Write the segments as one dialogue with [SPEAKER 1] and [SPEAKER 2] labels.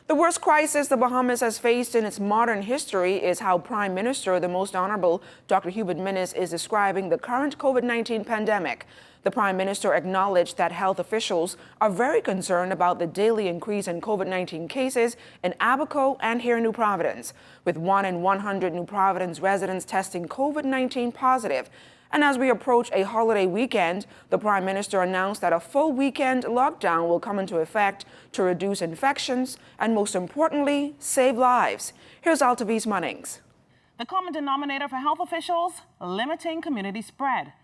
[SPEAKER 1] The worst crisis the Bahamas has faced in its modern history is how Prime Minister, the Most Honorable Dr. Hubert Minnis, is describing the current COVID-19 pandemic. The Prime Minister acknowledged that health officials are very concerned about the daily increase in COVID-19 cases in Abaco and here in New Providence, with 1 in 100 New Providence residents testing COVID-19 positive. And as we approach a holiday weekend, the Prime Minister announced that a full weekend lockdown will come into effect to reduce infections and, most importantly, save lives. Here's Altavis Munnings.
[SPEAKER 2] The common denominator for health officials, limiting community spread.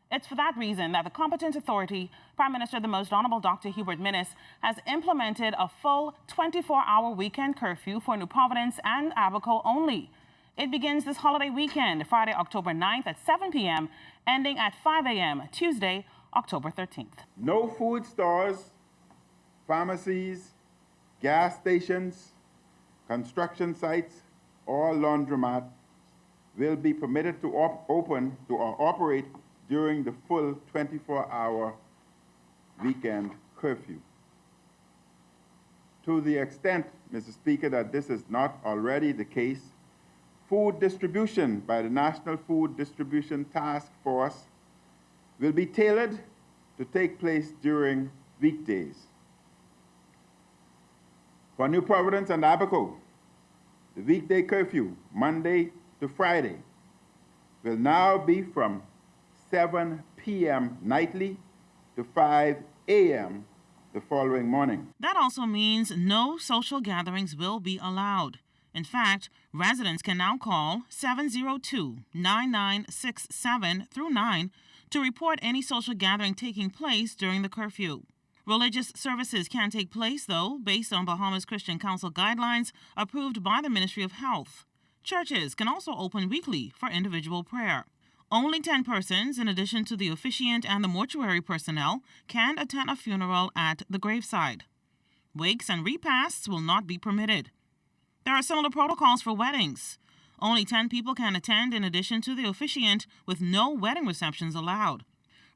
[SPEAKER 2] It's for that reason that the competent authority, Prime Minister the Most Honorable Dr. Hubert Minnis, has implemented a full 24-hour weekend curfew for New Providence and Abaco only. It begins this holiday weekend, Friday, October 9th at 7 p.m., ending at 5 a.m., Tuesday, October 13th.
[SPEAKER 3] No food stores, pharmacies, gas stations, construction sites, or laundromats will be permitted to operate during the full 24-hour weekend curfew. To the extent, Mr. Speaker, that this is not already the case, food distribution by the National Food Distribution Task Force will be tailored to take place during weekdays. For New Providence and Abaco, the weekday curfew, Monday to Friday, will now be from 7 p.m. nightly to 5 a.m. the following morning.
[SPEAKER 2] That also means no social gatherings will be allowed. In fact, residents can now call 702-9967-9 to report any social gathering taking place during the curfew. Religious services can take place, though, based on Bahamas Christian Council guidelines approved by the Ministry of Health. Churches can also open weekly for individual prayer. Only 10 persons, in addition to the officiant and the mortuary personnel, can attend a funeral at the graveside. Wakes and repasts will not be permitted. There are similar protocols for weddings. Only 10 people can attend in addition to the officiant, with no wedding receptions allowed.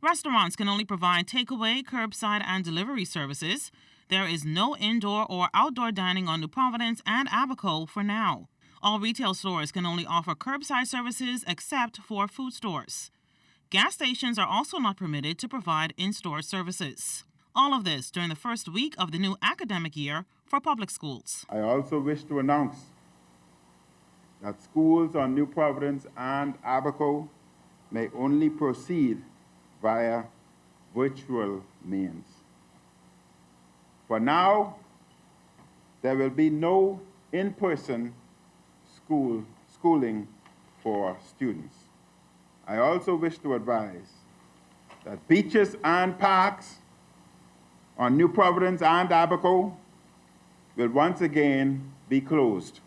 [SPEAKER 2] Restaurants can only provide takeaway, curbside, and delivery services. There is no indoor or outdoor dining on New Providence and Abaco for now. All retail stores can only offer curbside services except for food stores. Gas stations are also not permitted to provide in-store services. All of this during the first week of the new academic year for public schools.
[SPEAKER 3] I also wish to announce that schools on New Providence and Abaco may only proceed via virtual means. For now, there will be no in-person schooling for students. I also wish to advise that beaches and parks on New Providence and Abaco will once again be closed.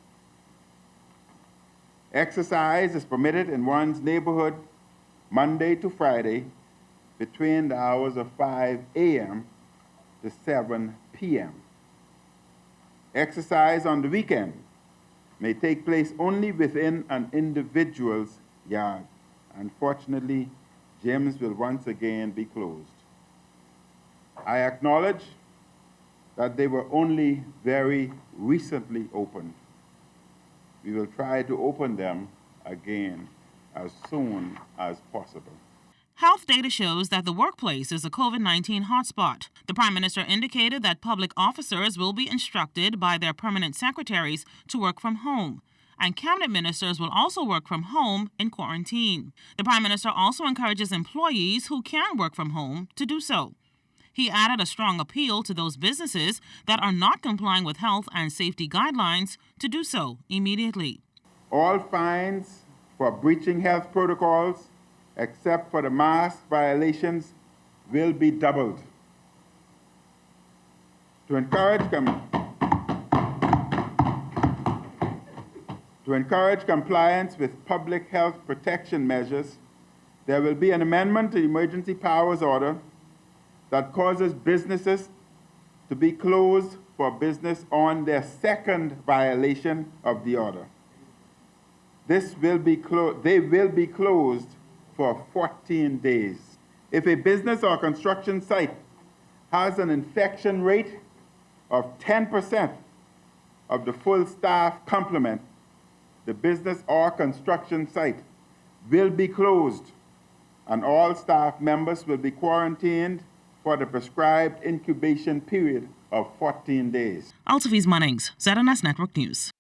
[SPEAKER 3] Exercise is permitted in one's neighborhood Monday to Friday between the hours of 5 a.m. to 7 p.m. Exercise on the weekend may take place only within an individual's yard. Unfortunately, gyms will once again be closed. I acknowledge that they were only very recently opened. We will try to open them again as soon as possible.
[SPEAKER 2] Health data shows that the workplace is a COVID-19 hotspot. The Prime Minister indicated that public officers will be instructed by their permanent secretaries to work from home, and cabinet ministers will also work from home in quarantine. The Prime Minister also encourages employees who can work from home to do so. He added a strong appeal to those businesses that are not complying with health and safety guidelines to do so immediately.
[SPEAKER 3] All fines for breaching health protocols, except for the mask violations, will be doubled. To encourage compliance with public health protection measures, there will be an amendment to the Emergency Powers Order that causes businesses to be closed for business on their second violation of the order. They will be closed for 14 days. If a business or construction site has an infection rate of 10%, of the full staff complement, the business or construction site will be closed and all staff members will be quarantined for the prescribed incubation period of 14 days.
[SPEAKER 2] Altaviz Munnings, ZNS Network News.